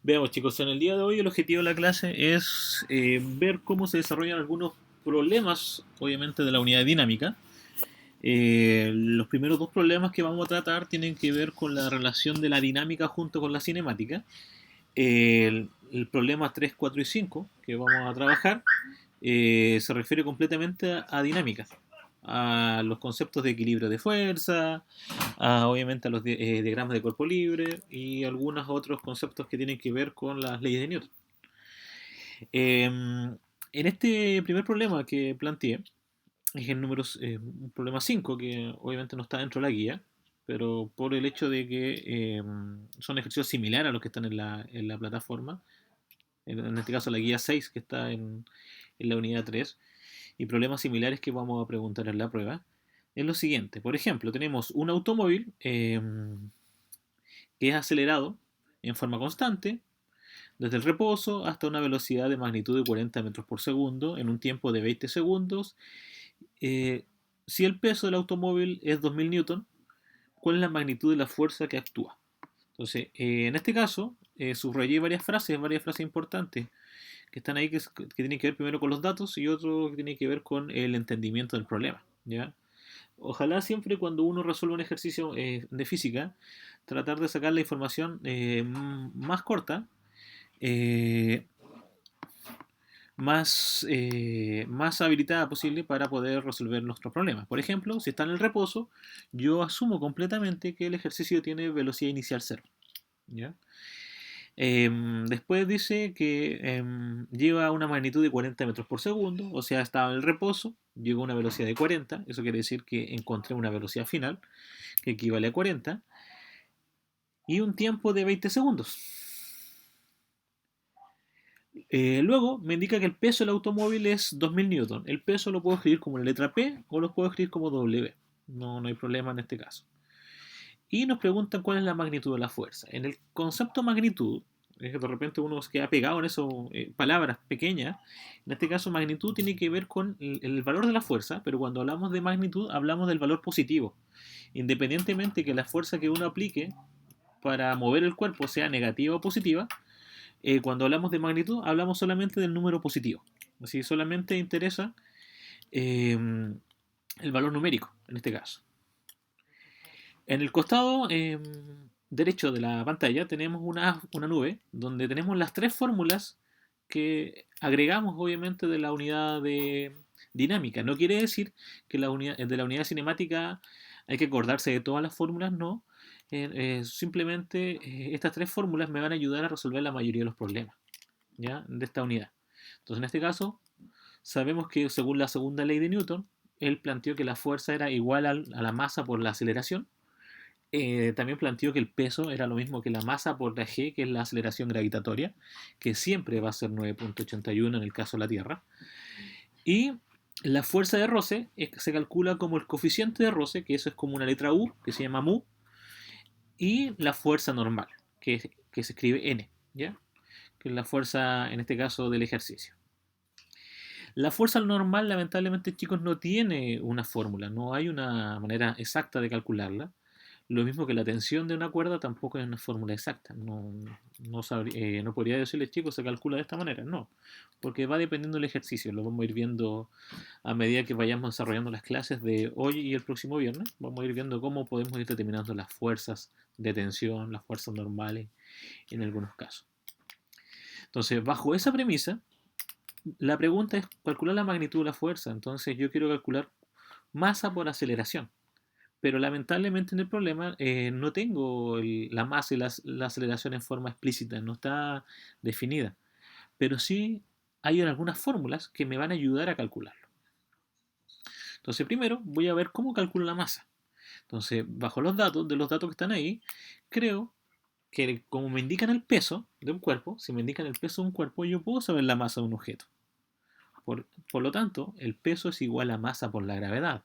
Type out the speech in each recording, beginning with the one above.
Veamos, chicos, en el día de hoy el objetivo de la clase es ver cómo se desarrollan algunos problemas, obviamente, de la unidad dinámica. Los primeros dos problemas que vamos a tratar tienen que ver con la relación de la dinámica junto con la cinemática. El problema 3, 4 y 5 que vamos a trabajar se refiere completamente a dinámica, a los conceptos de equilibrio de fuerza, obviamente a los diagramas de cuerpo libre y algunos otros conceptos que tienen que ver con las leyes de Newton. En este primer problema que planteé, es el número, un problema 5 que obviamente no está dentro de la guía, pero por el hecho de que son ejercicios similares a los que están en la plataforma, en este caso la guía 6 que está en la unidad 3, y problemas similares que vamos a preguntar en la prueba, es lo siguiente. Por ejemplo, tenemos un automóvil que es acelerado en forma constante desde el reposo hasta una velocidad de magnitud de 40 metros por segundo en un tiempo de 20 segundos. Eh, si el peso del automóvil es 2000 newton, ¿cuál es la magnitud de la fuerza que actúa? Entonces, en este caso, subrayé varias frases importantes que están ahí que tienen que ver primero con los datos y otro que tiene que ver con el entendimiento del problema. ¿Ya? Ojalá siempre cuando uno resuelva un ejercicio de física, tratar de sacar la información más corta, eh, más habilitada posible para poder resolver nuestros problemas. Por ejemplo, si está en el reposo, yo asumo completamente que el ejercicio tiene velocidad inicial cero. ¿Ya? Después dice que lleva una magnitud de 40 metros por segundo, o sea, estaba en el reposo, llegó a una velocidad de 40, eso quiere decir que encontré una velocidad final que equivale a 40, y un tiempo de 20 segundos. Luego me indica que el peso del automóvil es 2000 newton. El peso lo puedo escribir como la letra P o lo puedo escribir como W. No hay problema en este caso. Y nos preguntan cuál es la magnitud de la fuerza. En el concepto magnitud, es que de repente uno se queda pegado en esas palabras pequeñas. En este caso, magnitud tiene que ver con el valor de la fuerza, pero cuando hablamos de magnitud, hablamos del valor positivo. Independientemente que la fuerza que uno aplique para mover el cuerpo sea negativa o positiva, cuando hablamos de magnitud, hablamos solamente del número positivo. Así solamente interesa eh, el valor numérico, en este caso. En el costado derecho de la pantalla tenemos una nube donde tenemos las tres fórmulas que agregamos obviamente de la unidad de dinámica. No quiere decir que de la unidad cinemática hay que acordarse de todas las fórmulas, no. Simplemente estas tres fórmulas me van a ayudar a resolver la mayoría de los problemas, ¿ya? De esta unidad. Entonces en este caso sabemos que según la segunda ley de Newton, él planteó que la fuerza era igual a la masa por la aceleración. También planteó que el peso era lo mismo que la masa por la g, que es la aceleración gravitatoria, que siempre va a ser 9.81 en el caso de la Tierra. Y la fuerza de roce se calcula como el coeficiente de roce, que eso es como una letra U, que se llama mu, y la fuerza normal, que se escribe N, ¿ya? Que es la fuerza, en este caso, del ejercicio. La fuerza normal, lamentablemente, chicos, no tiene una fórmula, no hay una manera exacta de calcularla. Lo mismo que la tensión de una cuerda tampoco es una fórmula exacta. No podría decirles, chicos, se calcula de esta manera. No, porque va dependiendo del ejercicio. Lo vamos a ir viendo a medida que vayamos desarrollando las clases de hoy y el próximo viernes. Vamos a ir viendo cómo podemos ir determinando las fuerzas de tensión, las fuerzas normales en algunos casos. Entonces, bajo esa premisa, la pregunta es calcular la magnitud de la fuerza. Entonces, yo quiero calcular masa por aceleración. Pero lamentablemente en el problema no tengo la masa y la aceleración en forma explícita, no está definida. Pero sí hay algunas fórmulas que me van a ayudar a calcularlo. Entonces primero voy a ver cómo calculo la masa. Entonces, bajo los datos, de los datos que están ahí, creo que como me indican el peso de un cuerpo, si me indican el peso de un cuerpo, yo puedo saber la masa de un objeto. Por lo tanto, el peso es igual a masa por la gravedad.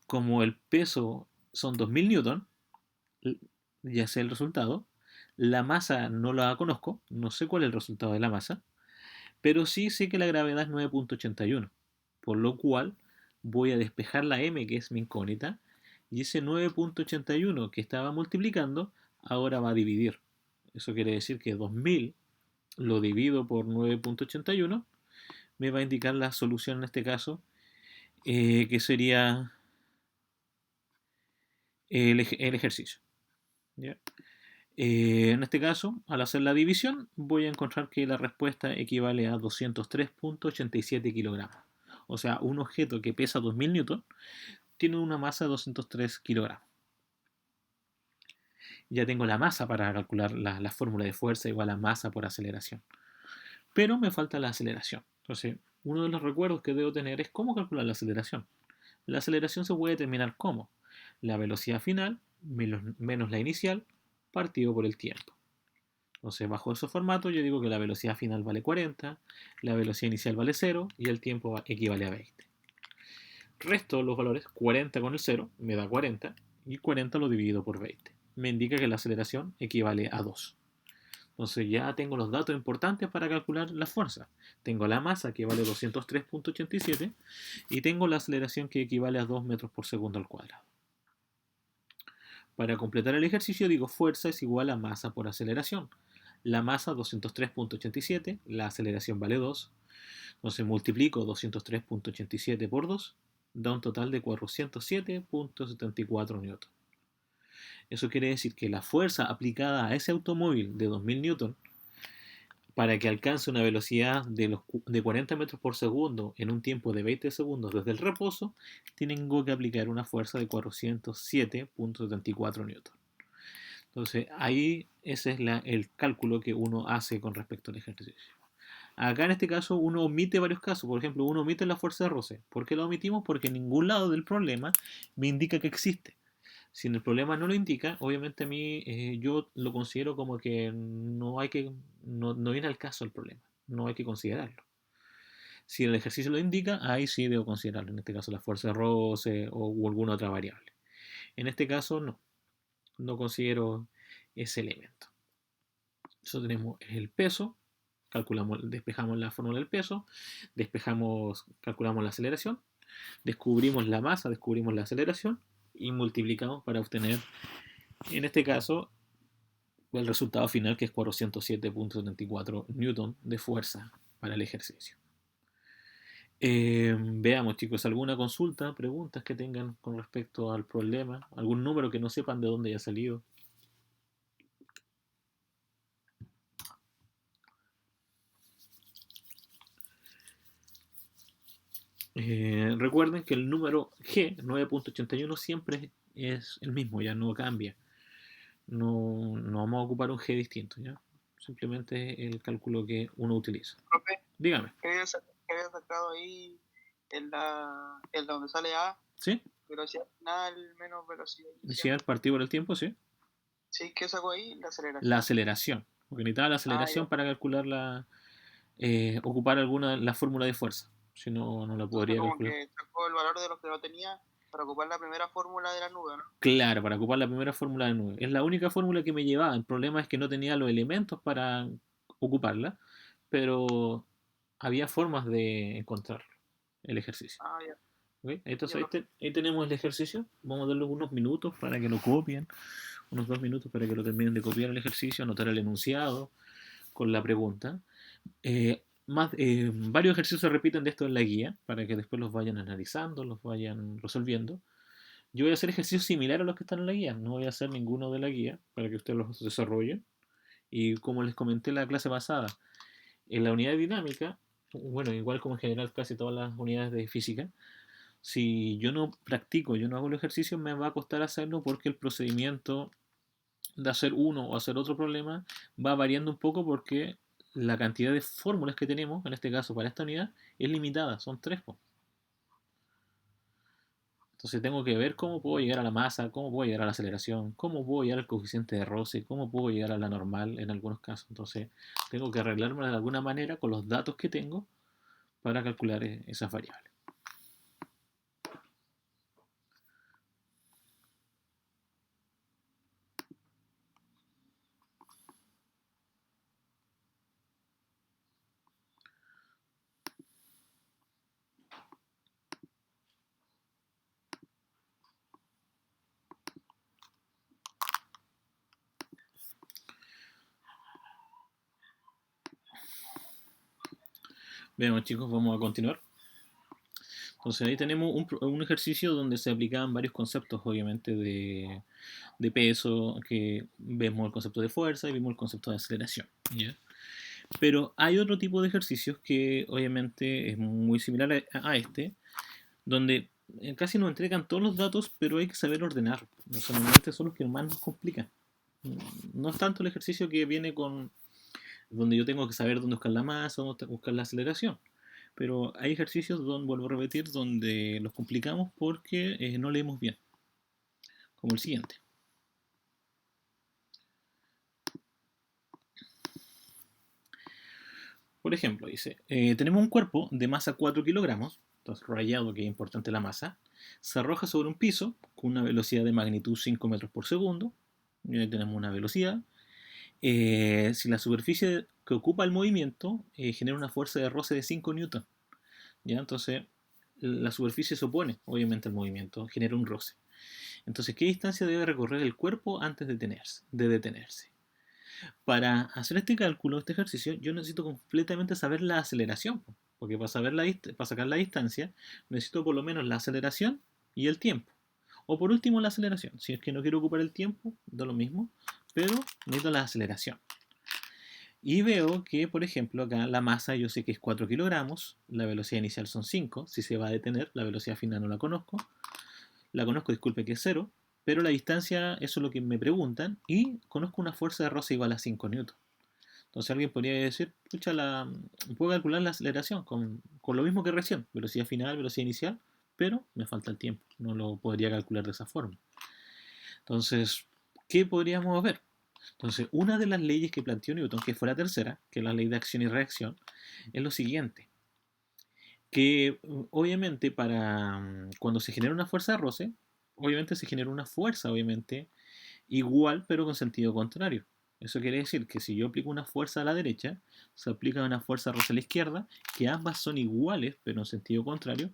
Como el peso son 2000 newton, ya sé el resultado. La masa no la conozco, no sé cuál es el resultado de la masa, pero sí sé que la gravedad es 9.81, por lo cual voy a despejar la m, que es mi incógnita, y ese 9.81 que estaba multiplicando, ahora va a dividir. Eso quiere decir que 2000 lo divido por 9.81, me va a indicar la solución en este caso, que sería el ejercicio. ¿Ya? En este caso, al hacer la división, voy a encontrar que la respuesta equivale a 203.87 kilogramos. O sea, un objeto que pesa 2000 newton tiene una masa de 203 kilogramos. Ya tengo la masa para calcular la fórmula de fuerza igual a masa por aceleración. Pero me falta la aceleración. Entonces, uno de los recuerdos que debo tener es cómo calcular la aceleración. La aceleración se puede determinar como la velocidad final menos la inicial partido por el tiempo. Entonces, bajo ese formato, yo digo que la velocidad final vale 40, la velocidad inicial vale 0 y el tiempo equivale a 20. Resto los valores, 40 con el 0 me da 40 y 40 lo divido por 20. Me indica que la aceleración equivale a 2. Entonces ya tengo los datos importantes para calcular la fuerza. Tengo la masa que vale 203.87 y tengo la aceleración que equivale a 2 metros por segundo al cuadrado. Para completar el ejercicio digo fuerza es igual a masa por aceleración. La masa 203.87, la aceleración vale 2. Entonces multiplico 203.87 por 2, da un total de 407.74 newton. Eso quiere decir que la fuerza aplicada a ese automóvil de 2000 newton para que alcance una velocidad de 40 metros por segundo en un tiempo de 20 segundos desde el reposo, tengo que aplicar una fuerza de 407.74 newton. Entonces ahí ese es el cálculo que uno hace con respecto al ejercicio. Acá en este caso uno omite varios casos, por ejemplo uno omite la fuerza de roce. ¿Por qué lo omitimos? Porque en ningún lado del problema me indica que existe. Si el problema no lo indica, obviamente a mí yo lo considero como que no viene al caso el problema, no hay que considerarlo. Si el ejercicio lo indica, ahí sí debo considerarlo, en este caso la fuerza de roce o alguna otra variable. En este caso no considero ese elemento. Eso tenemos el peso, despejamos la fórmula del peso, calculamos la aceleración, descubrimos la masa, descubrimos la aceleración y multiplicamos para obtener, en este caso, el resultado final que es 407.74 newton de fuerza para el ejercicio. Veamos chicos, alguna consulta, preguntas que tengan con respecto al problema, algún número que no sepan de dónde haya salido. Recuerden que el número G, 9.81, siempre es el mismo, ya no cambia. No vamos a ocupar un G distinto, ¿ya? Simplemente el cálculo que uno utiliza. Profe, Dígame. ¿qué había sacado ahí en donde sale A? ¿Sí? Velocidad final menos velocidad ¿Decía inicial. el partido por el tiempo? Sí. Sí, ¿qué sacó ahí? La aceleración. La aceleración. Porque necesitaba la aceleración Ya. para calcular ocupar la fórmula de fuerza. Si no, no la Entonces podría como calcular. que sacó el valor de los que no tenía para ocupar la primera fórmula de la nube, ¿no? Claro, para ocupar la primera fórmula de 9. Es la única fórmula que me llevaba. El problema es que no tenía los elementos para ocuparla, pero había formas de encontrar el ejercicio. Ya. ¿Ok? Entonces Ya, profe. ahí tenemos el ejercicio. Vamos a darle unos minutos para que lo copien, unos 2 minutos para que lo terminen de copiar el ejercicio, anotar el enunciado con la pregunta. Varios ejercicios se repiten de esto en la guía para que después los vayan analizando, los vayan resolviendo. Yo voy a hacer ejercicios similares a los que están en la guía, no voy a hacer ninguno de la guía para que ustedes los desarrollen. Y como les comenté en la clase pasada, en la unidad dinámica, bueno, igual como en general casi todas las unidades de física, si yo no practico, yo no hago el ejercicio, me va a costar hacerlo porque el procedimiento de hacer uno o hacer otro problema va variando un poco porque la cantidad de fórmulas que tenemos, en este caso para esta unidad, es limitada, son tres. Entonces tengo que ver cómo puedo llegar a la masa, cómo puedo llegar a la aceleración, cómo puedo llegar al coeficiente de roce, cómo puedo llegar a la normal en algunos casos. Entonces tengo que arreglarme de alguna manera con los datos que tengo para calcular esas variables. Veamos, chicos, vamos a continuar. Entonces ahí tenemos un ejercicio donde se aplicaban varios conceptos, obviamente, de peso, que vemos el concepto de fuerza y vimos el concepto de aceleración. ¿Ya? Pero hay otro tipo de ejercicios que obviamente es muy similar a este, donde casi nos entregan todos los datos, pero hay que saber ordenar. O sea, normalmente son los que más nos complican. No es tanto el ejercicio que viene con donde yo tengo que saber dónde buscar la masa, dónde buscar la aceleración. Pero hay ejercicios donde, vuelvo a repetir, donde los complicamos porque no leemos bien, como el siguiente. Por ejemplo, dice, tenemos un cuerpo de masa 4 kilogramos, entonces rayado que es importante la masa, se arroja sobre un piso con una velocidad de magnitud 5 metros por segundo, y ahí tenemos una velocidad. Si la superficie que ocupa el movimiento genera una fuerza de roce de 5 newton, ¿ya? Entonces la superficie se opone obviamente al movimiento, genera un roce. Entonces, ¿qué distancia debe recorrer el cuerpo antes de detenerse? Para hacer este cálculo, este ejercicio, yo necesito completamente saber la aceleración, porque para sacar la distancia necesito por lo menos la aceleración y el tiempo. O por último la aceleración. Si es que no quiero ocupar el tiempo, da lo mismo, pero necesito la aceleración. Y veo que, por ejemplo, acá la masa yo sé que es 4 kilogramos, la velocidad inicial son 5, si se va a detener, la velocidad final no la conozco, disculpe, que es 0, pero la distancia, eso es lo que me preguntan, y conozco una fuerza de roce igual a 5 newton. Entonces alguien podría decir, pucha, puedo calcular la aceleración con lo mismo que recién, velocidad final, velocidad inicial, pero me falta el tiempo, no lo podría calcular de esa forma. Entonces, ¿qué podríamos ver? Entonces, una de las leyes que planteó Newton, que fue la tercera, que es la ley de acción y reacción, es lo siguiente, que obviamente cuando se genera una fuerza de roce, obviamente se genera una fuerza, obviamente, igual, pero con sentido contrario. Eso quiere decir que si yo aplico una fuerza a la derecha, se aplica una fuerza roce a la izquierda, que ambas son iguales, pero en sentido contrario,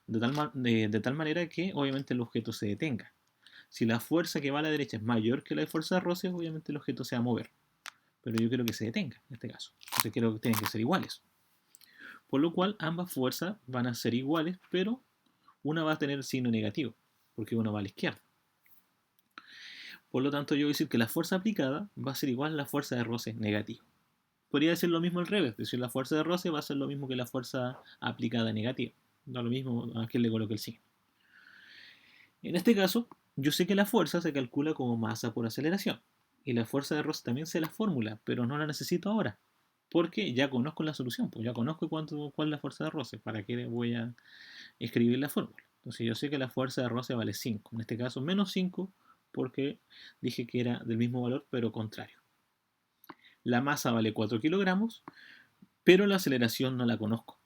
de tal manera que obviamente el objeto se detenga. Si la fuerza que va a la derecha es mayor que la fuerza de roce, obviamente el objeto se va a mover. Pero yo quiero que se detenga en este caso. Entonces quiero que tienen que ser iguales. Por lo cual ambas fuerzas van a ser iguales, pero una va a tener signo negativo, porque una va a la izquierda. Por lo tanto, yo voy a decir que la fuerza aplicada va a ser igual a la fuerza de roce negativa. Podría decir lo mismo al revés, es decir, la fuerza de roce va a ser lo mismo que la fuerza aplicada negativa. Da lo mismo a quién le coloque el signo. En este caso, yo sé que la fuerza se calcula como masa por aceleración. Y la fuerza de roce también sé la fórmula, pero no la necesito ahora. Porque ya conozco la solución, pues ya conozco cuál es la fuerza de roce. ¿Para qué voy a escribir la fórmula? Entonces yo sé que la fuerza de roce vale 5. En este caso menos 5 porque dije que era del mismo valor pero contrario. La masa vale 4 kilogramos, pero la aceleración no la conozco.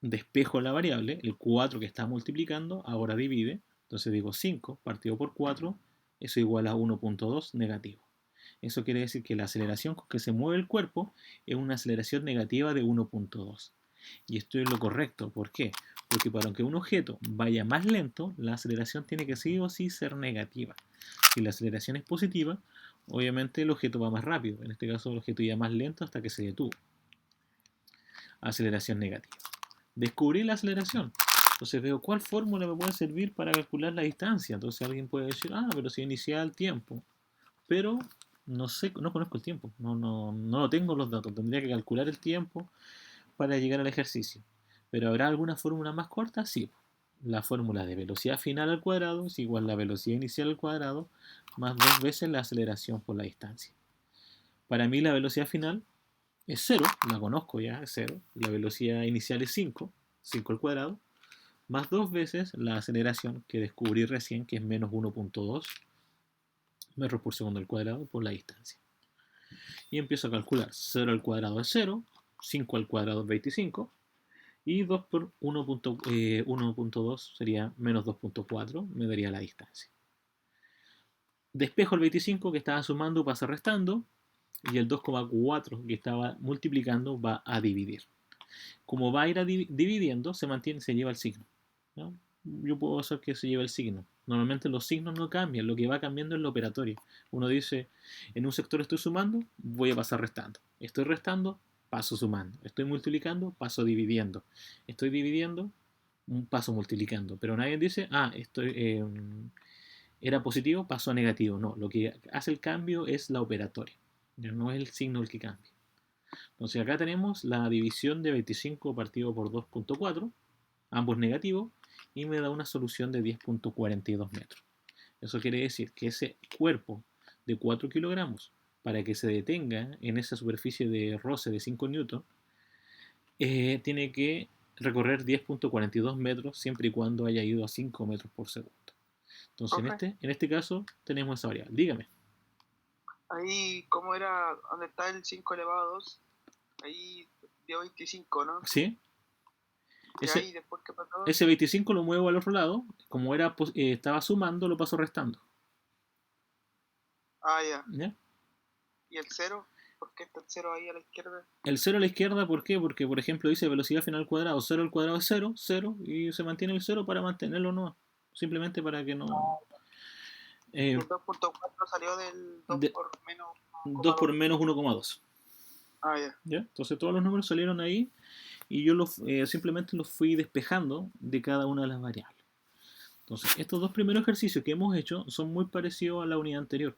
Despejo la variable, el 4 que está multiplicando, ahora divide. Entonces digo 5 partido por 4, eso igual a 1.2 negativo. Eso quiere decir que la aceleración con que se mueve el cuerpo es una aceleración negativa de 1.2. Y esto es lo correcto. ¿Por qué? Porque para que un objeto vaya más lento, la aceleración tiene que sí o sí ser negativa. Si la aceleración es positiva, obviamente el objeto va más rápido. En este caso el objeto iba más lento hasta que se detuvo. Aceleración negativa. Descubrí la aceleración. Entonces veo cuál fórmula me puede servir para calcular la distancia. Entonces alguien puede decir, velocidad inicial, tiempo. Pero no sé, no conozco el tiempo. No tengo los datos. Tendría que calcular el tiempo para llegar al ejercicio. Pero ¿habrá alguna fórmula más corta? Sí. La fórmula de velocidad final al cuadrado es igual a la velocidad inicial al cuadrado más 2 veces la aceleración por la distancia. Para mí la velocidad final es 0, la conozco ya, es 0. La velocidad inicial es 5, 5 al cuadrado, más 2 veces la aceleración que descubrí recién, que es menos 1.2 metros por segundo al cuadrado por la distancia. Y empiezo a calcular. 0 al cuadrado es 0, 5 al cuadrado es 25, y 2 por 1.2 sería menos 2.4, me daría la distancia. Despejo el 25 que estaba sumando pasa restando, y el 2,4 que estaba multiplicando va a dividir. Como va a ir dividiendo, se lleva el signo, ¿no? Yo puedo hacer que se lleve el signo. Normalmente los signos no cambian, lo que va cambiando es la operatoria. Uno dice, en un sector estoy sumando, voy a pasar restando. Estoy restando, paso sumando. Estoy multiplicando, paso dividiendo. Estoy dividiendo, un paso multiplicando. Pero nadie dice, era positivo, paso a negativo. No, lo que hace el cambio es la operatoria. No es el signo el que cambia. Entonces acá tenemos la división de 25 partido por 2.4, ambos negativos, y me da una solución de 10.42 metros. Eso quiere decir que ese cuerpo de 4 kilogramos, para que se detenga en esa superficie de roce de 5 newton, tiene que recorrer 10.42 metros siempre y cuando haya ido a 5 metros por segundo. Entonces, en este caso, tenemos esa variable. Dígame. Ahí, ¿cómo era? ¿Dónde está el 5 elevado a 2? Ahí dio 25, ¿no? Sí. Ahí, después, ¿qué pasó? Ese 25 lo muevo al otro lado. Como estaba sumando, lo paso restando. Ah, ya. ¿Ya? ¿Y el 0? ¿Por qué está el 0 ahí a la izquierda? El 0 a la izquierda, ¿por qué? Porque, por ejemplo, dice velocidad final al cuadrado. 0 al cuadrado es 0, 0, y se mantiene el 0 para mantenerlo, no. Simplemente para que no... el 2.4 salió del 2 por menos 1,2. 2 por menos 1,2. Ah, ya. ¿Ya? Entonces todos los números salieron ahí y yo simplemente los fui despejando de cada una de las variables. Entonces, estos dos primeros ejercicios que hemos hecho son muy parecidos a la unidad anterior.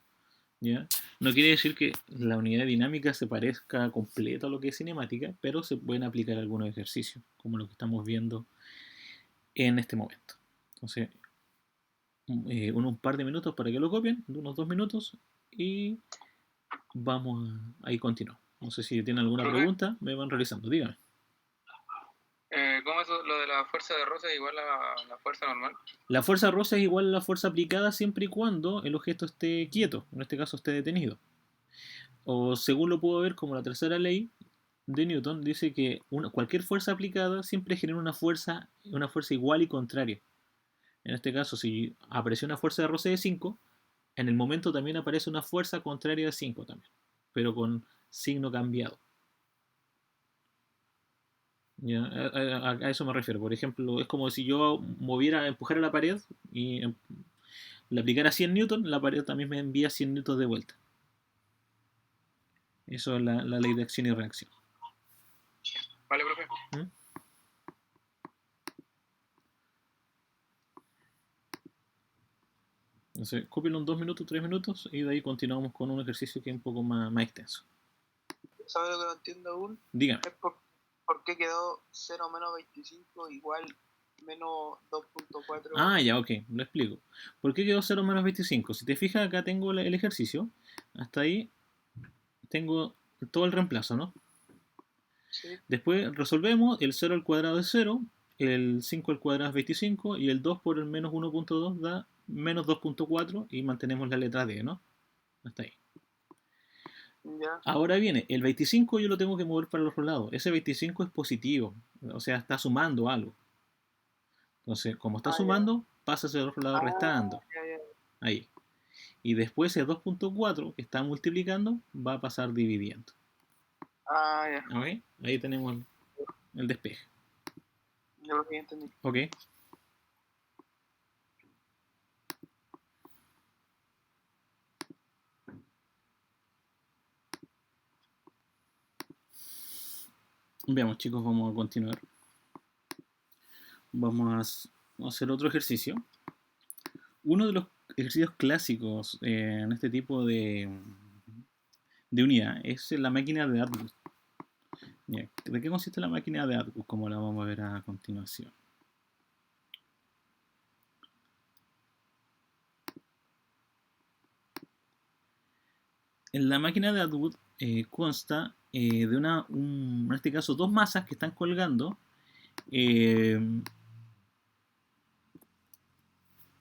¿Ya? No quiere decir que la unidad dinámica se parezca completa a lo que es cinemática, pero se pueden aplicar algunos ejercicios, como lo que estamos viendo en este momento. Entonces, un par de minutos para que lo copien, unos 2 minutos, y vamos a ahí continuar. No sé si tienen alguna pregunta, me van realizando, dígame. ¿Cómo es lo de la fuerza de roce igual a la fuerza normal? La fuerza de roce es igual a la fuerza aplicada siempre y cuando el objeto esté quieto, en este caso esté detenido. O según lo puedo ver como la tercera ley de Newton, dice que cualquier fuerza aplicada siempre genera una fuerza igual y contraria. En este caso, si apareció una fuerza de roce de 5, en el momento también aparece una fuerza contraria de 5 también, pero con signo cambiado. ¿Ya? A eso me refiero. Por ejemplo, es como si yo empujara la pared y le aplicara 100 newton, la pared también me envía 100 newtons de vuelta. Eso es la ley de acción y reacción. Vale, profe. Entonces, cópialo en 2 minutos, 3 minutos y de ahí continuamos con un ejercicio que es un poco más extenso. ¿Sabes lo que no entiendo aún? Dígame. Es por qué quedó 0 menos 25 igual menos 2.4. Ah, ya, ok, lo explico. ¿Por qué quedó 0 menos 25? Si te fijas, acá tengo el ejercicio. Hasta ahí tengo todo el reemplazo, ¿no? Sí. Después resolvemos, el 0 al cuadrado es 0, el 5 al cuadrado es 25 y el 2 por el menos 1.2 da menos 2.4 y mantenemos la letra D, ¿no? Hasta ahí. Ya. Ahora viene, el 25 yo lo tengo que mover para el otro lado. Ese 25 es positivo, o sea, está sumando algo. Entonces, como está sumando, pasa hacia el otro lado restando. Ya. Ahí. Y después el 2.4 que está multiplicando va a pasar dividiendo. Ah, ya. ¿Ok? Ahí tenemos el despeje. Yo lo que entendí. Ok. Veamos, chicos, vamos a continuar. Vamos a hacer otro ejercicio. Uno de los ejercicios clásicos en este tipo de unidad es la máquina de Atwood. ¿De qué consiste la máquina de Atwood? Como la vamos a ver a continuación. En la máquina de Atwood consta de en este caso, dos masas que están colgando en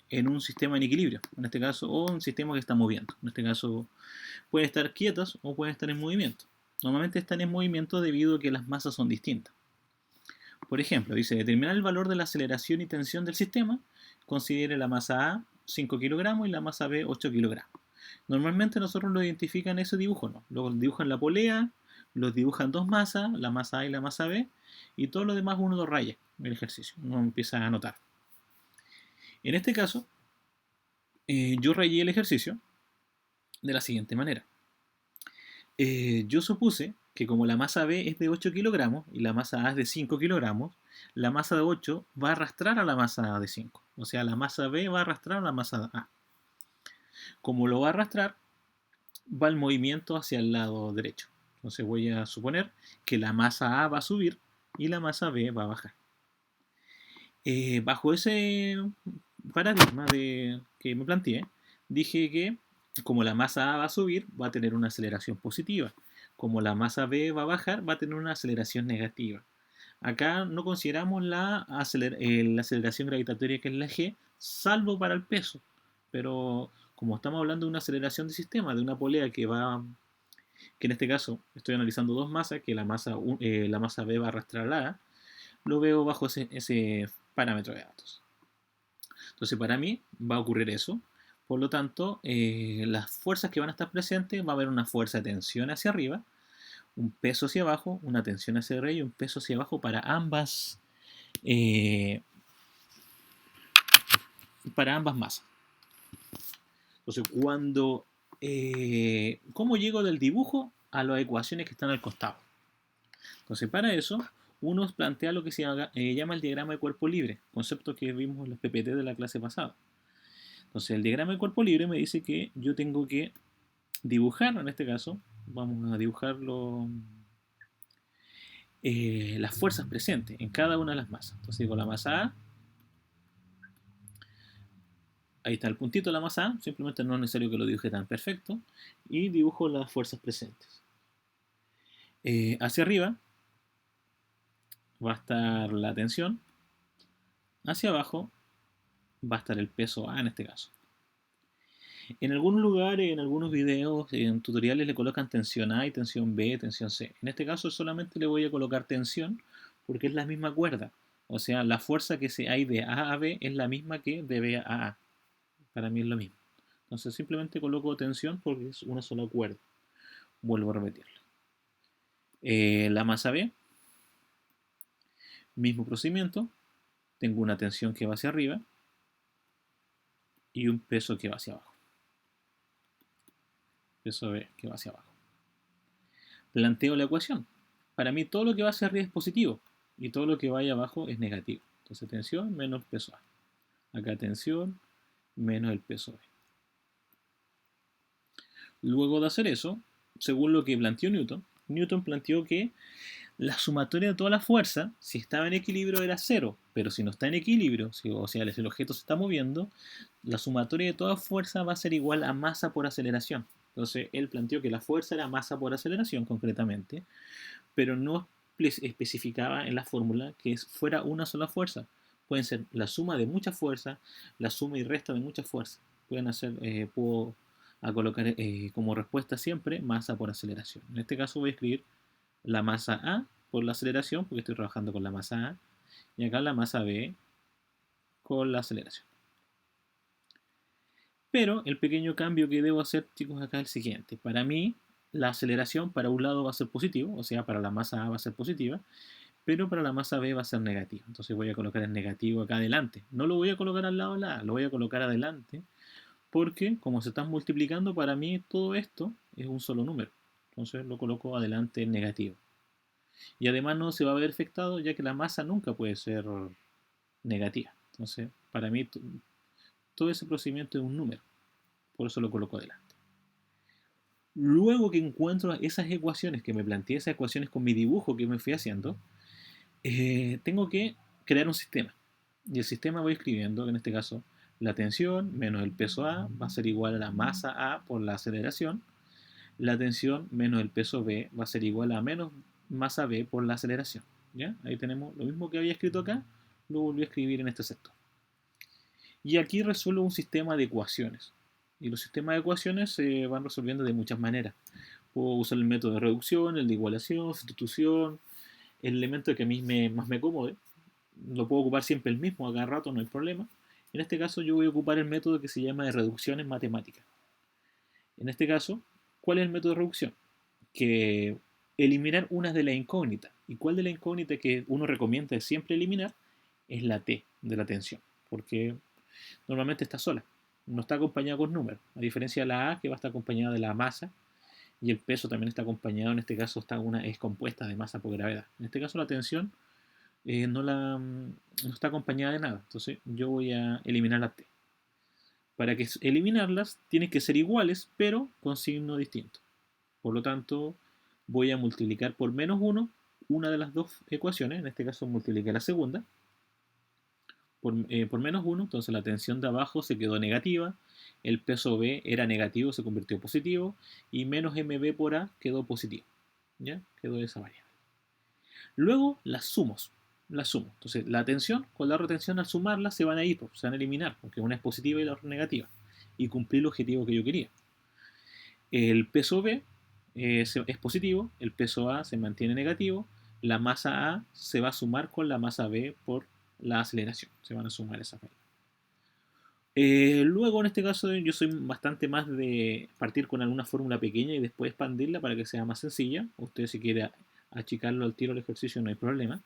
un sistema en equilibrio, en este caso, o un sistema que está moviendo. En este caso, pueden estar quietas o pueden estar en movimiento. Normalmente están en movimiento debido a que las masas son distintas. Por ejemplo, dice, determinar el valor de la aceleración y tensión del sistema, considere la masa A 5 kilogramos y la masa B 8 kilogramos. Normalmente nosotros lo identifican ese dibujo, ¿no? Lo dibujan la polea, los dibujan dos masas, la masa A y la masa B, y todo lo demás uno lo raya en el ejercicio, uno empieza a anotar. En este caso, yo rayé el ejercicio de la siguiente manera. Yo supuse que como la masa B es de 8 kilogramos y la masa A es de 5 kilogramos, la masa de 8 va a arrastrar a la masa de 5. O sea, la masa B va a arrastrar a la masa A. Como lo va a arrastrar, va el movimiento hacia el lado derecho. Entonces voy a suponer que la masa A va a subir y la masa B va a bajar. Bajo ese paradigma que me planteé, dije que como la masa A va a subir, va a tener una aceleración positiva. Como la masa B va a bajar, va a tener una aceleración negativa. Acá no consideramos la aceleración gravitatoria, que es la G, salvo para el peso. Pero como estamos hablando de una aceleración de sistema, de una polea que en este caso estoy analizando dos masas, que la masa B va a arrastrar a la A, lo veo bajo ese parámetro de datos. Entonces para mí va a ocurrir eso. Por lo tanto, las fuerzas que van a estar presentes, va a haber una fuerza de tensión hacia arriba, un peso hacia abajo, una tensión hacia arriba y un peso hacia abajo eh, para ambas masas. Entonces, ¿cómo llego del dibujo a las ecuaciones que están al costado? Entonces, para eso, uno plantea lo que se llama el diagrama de cuerpo libre, concepto que vimos en los PPT de la clase pasada. Entonces, el diagrama de cuerpo libre me dice que yo tengo que dibujar, en este caso, vamos a dibujarlo, las fuerzas presentes en cada una de las masas. Entonces, digo la masa A, ahí está el puntito de la masa A, simplemente no es necesario que lo dibuje tan perfecto, y dibujo las fuerzas presentes. Hacia arriba va a estar la tensión, hacia abajo va a estar el peso A en este caso. En algunos lugares, en algunos videos, en tutoriales le colocan tensión A y tensión B, tensión C. En este caso solamente le voy a colocar tensión porque es la misma cuerda. O sea, la fuerza que hay de A a B es la misma que de B a A. Para mí es lo mismo. Entonces simplemente coloco tensión porque es una sola cuerda. Vuelvo a repetirlo. La masa B, mismo procedimiento. Tengo una tensión que va hacia arriba y un peso que va hacia abajo. Peso B que va hacia abajo. Planteo la ecuación. Para mí todo lo que va hacia arriba es positivo y todo lo que vaya abajo es negativo. Entonces tensión menos peso A. Acá tensión menos el peso B. Luego de hacer eso, según lo que planteó Newton, Newton planteó que la sumatoria de toda la fuerza, si estaba en equilibrio, era cero, pero si no está en equilibrio, si el objeto se está moviendo, la sumatoria de toda fuerza va a ser igual a masa por aceleración. Entonces él planteó que la fuerza era masa por aceleración concretamente, pero no especificaba en la fórmula que fuera una sola fuerza. Pueden ser la suma de muchas fuerzas, la suma y resta de muchas fuerzas. Puedo colocar como respuesta siempre masa por aceleración. En este caso voy a escribir la masa A por la aceleración, porque estoy trabajando con la masa A, y acá la masa B con la aceleración. Pero el pequeño cambio que debo hacer, chicos, acá es el siguiente. Para mí, la aceleración para un lado va a ser positivo, o sea, para la masa A va a ser positiva, pero para la masa B va a ser negativa. Entonces voy a colocar el negativo acá adelante. No lo voy a colocar al lado de la A, lo voy a colocar adelante, porque como se están multiplicando, para mí todo esto es un solo número. Entonces lo coloco adelante en negativo. Y además no se va a ver afectado ya que la masa nunca puede ser negativa. Entonces, para mí todo ese procedimiento es un número. Por eso lo coloco adelante. Luego que encuentro esas ecuaciones, que me planteé esas ecuaciones con mi dibujo que me fui haciendo, tengo que crear un sistema. Y el sistema voy escribiendo, en este caso, la tensión menos el peso A va a ser igual a la masa A por la aceleración. La tensión menos el peso B va a ser igual a menos masa B por la aceleración. ¿Ya? Ahí tenemos lo mismo que había escrito acá, lo volví a escribir en este sector. Y aquí resuelvo un sistema de ecuaciones. Y los sistemas de ecuaciones se van resolviendo de muchas maneras. Puedo usar el método de reducción, el de igualación, sustitución, el elemento que a mí más me acomode. Lo puedo ocupar siempre el mismo, a cada rato, no hay problema. En este caso yo voy a ocupar el método que se llama de reducción en matemática. En este caso, ¿cuál es el método de reducción? Que eliminar una de las incógnitas. ¿Y cuál de la incógnita que uno recomienda siempre eliminar? Es la T de la tensión. Porque normalmente está sola. No está acompañada con números. A diferencia de la A, que va a estar acompañada de la masa y el peso también está acompañado, en este caso es compuesta de masa por gravedad. En este caso la tensión no está acompañada de nada, entonces yo voy a eliminar la T. Para que eliminarlas tienen que ser iguales, pero con signo distinto. Por lo tanto, voy a multiplicar por menos 1 una de las dos ecuaciones, en este caso multipliqué la segunda, por menos 1, entonces la tensión de abajo se quedó negativa, el peso B era negativo, se convirtió en positivo, y menos mB por A quedó positivo. ¿Ya? Quedó esa variable. Luego las sumo. Entonces la tensión con la retención al sumarla se van a ir, se van a eliminar, porque una es positiva y la otra es negativa, y cumplir el objetivo que yo quería. El peso B es positivo, el peso A se mantiene negativo, la masa A se va a sumar con la masa B por la aceleración, se van a sumar esas variables. Luego en este caso yo soy bastante más de partir con alguna fórmula pequeña y después expandirla para que sea más sencilla. Usted si quiere achicarlo al tiro del ejercicio no hay problema.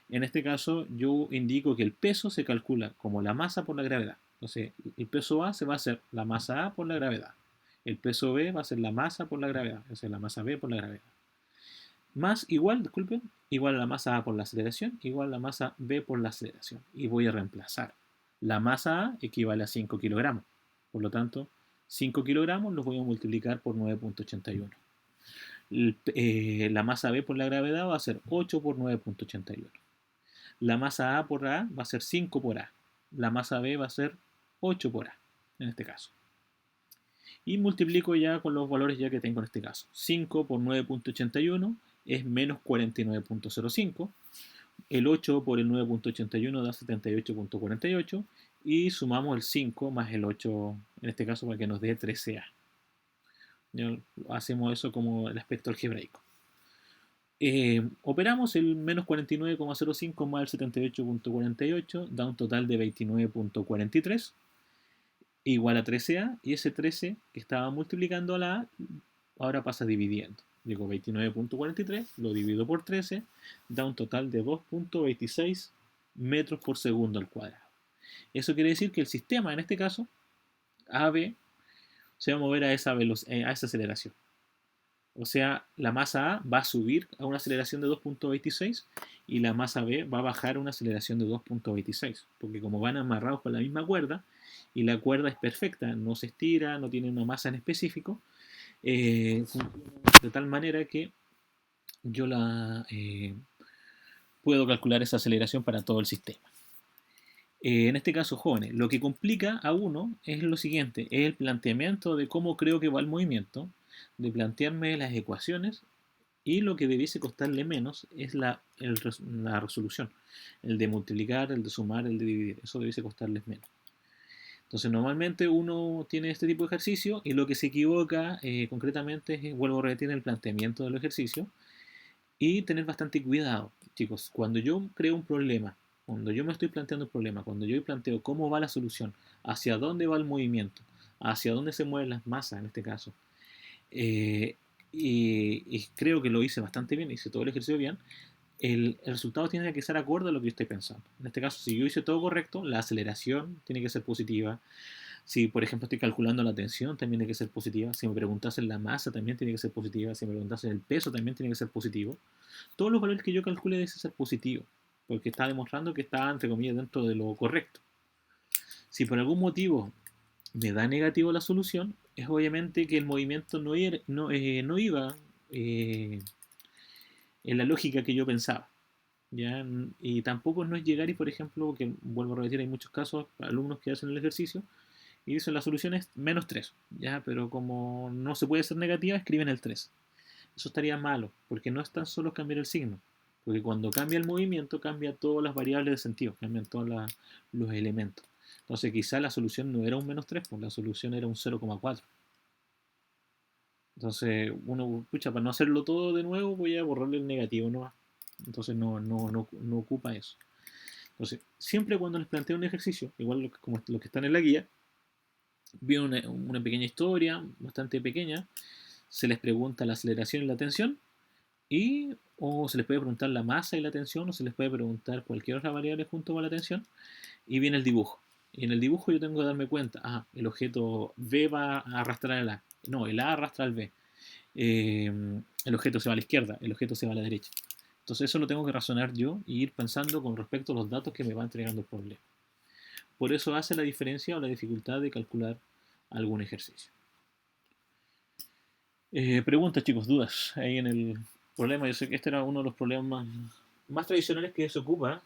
En este caso yo indico que el peso se calcula como la masa por la gravedad. Entonces el peso A se va a hacer la masa A por la gravedad. El peso B va a ser la masa por la gravedad, es decir, la masa B por la gravedad. Más igual, disculpen, igual a la masa A por la aceleración, igual a la masa B por la aceleración. Y voy a reemplazar. La masa A equivale a 5 kilogramos. Por lo tanto, 5 kilogramos los voy a multiplicar por 9.81. La masa B por la gravedad va a ser 8 por 9.81. La masa A por A va a ser 5 por A. La masa B va a ser 8 por A, en este caso. Y multiplico ya con los valores ya que tengo en este caso. 5 por 9.81 es menos 49.05. El 8 por el 9.81 da 78.48. Y sumamos el 5 más el 8, en este caso para que nos dé 13A. Ya hacemos eso como el aspecto algebraico. Operamos el menos 49,05 más el 78.48, da un total de 29.43, igual a 13A, y ese 13 que estaba multiplicando a la A, ahora pasa dividiendo. Digo 29.43, lo divido por 13, da un total de 2.26 metros por segundo al cuadrado. Eso quiere decir que el sistema, en este caso, AB, se va a mover a esa aceleración. O sea, la masa A va a subir a una aceleración de 2.26 y la masa B va a bajar a una aceleración de 2.26, porque como van amarrados con la misma cuerda y la cuerda es perfecta, no se estira, no tiene una masa en específico, de tal manera que yo puedo calcular esa aceleración para todo el sistema. En este caso, jóvenes, lo que complica a uno es lo siguiente, es el planteamiento de cómo creo que va el movimiento, de plantearme las ecuaciones, y lo que debiese costarle menos es la resolución, el de multiplicar, el de sumar, el de dividir, eso debiese costarles menos. Entonces normalmente uno tiene este tipo de ejercicio y lo que se equivoca concretamente es, vuelvo a repetir, el planteamiento del ejercicio y tener bastante cuidado, chicos, cuando yo creo un problema, cuando yo me estoy planteando un problema, cuando yo planteo cómo va la solución, hacia dónde va el movimiento, hacia dónde se mueven las masas en este caso, y creo que lo hice bastante bien, hice todo el ejercicio bien, el resultado tiene que ser acorde a lo que yo estoy pensando. En este caso, si yo hice todo correcto, la aceleración tiene que ser positiva. Si, por ejemplo, estoy calculando la tensión, también tiene que ser positiva. Si me preguntasen la masa, también tiene que ser positiva. Si me preguntasen el peso, también tiene que ser positivo. Todos los valores que yo calcule deben ser positivos, porque está demostrando que está, entre comillas, dentro de lo correcto. Si por algún motivo me da negativo la solución, es obviamente que el movimiento no iba en la lógica que yo pensaba. ¿Ya? Y tampoco no es llegar y, por ejemplo, que vuelvo a repetir, hay muchos casos, alumnos que hacen el ejercicio y dicen la solución es menos 3, ¿ya? Pero como no se puede ser negativa, escriben el 3. Eso estaría malo, porque no es tan solo cambiar el signo, porque cuando cambia el movimiento, cambia todas las variables de sentido, cambian todos los elementos. Entonces quizá la solución no era un menos 3, pues la solución era un 0,4. Entonces, uno, pucha, para no hacerlo todo de nuevo, voy a borrarle el negativo nomás. Entonces no ocupa eso. Entonces, siempre cuando les planteo un ejercicio, igual como lo que están en la guía, viene una pequeña historia, bastante pequeña, se les pregunta la aceleración y la tensión, o se les puede preguntar la masa y la tensión, o se les puede preguntar cualquier otra variable junto con la tensión, y viene el dibujo. Y en el dibujo yo tengo que darme cuenta, el objeto B va a arrastrar el A. No, el A arrastra al B. el objeto se va a la izquierda, el objeto se va a la derecha. Entonces eso lo tengo que razonar yo y ir pensando con respecto a los datos que me va entregando el problema. Por eso hace la diferencia o la dificultad de calcular algún ejercicio. Preguntas, chicos, dudas ahí en el problema. Yo sé que este era uno de los problemas más tradicionales que se ocupa,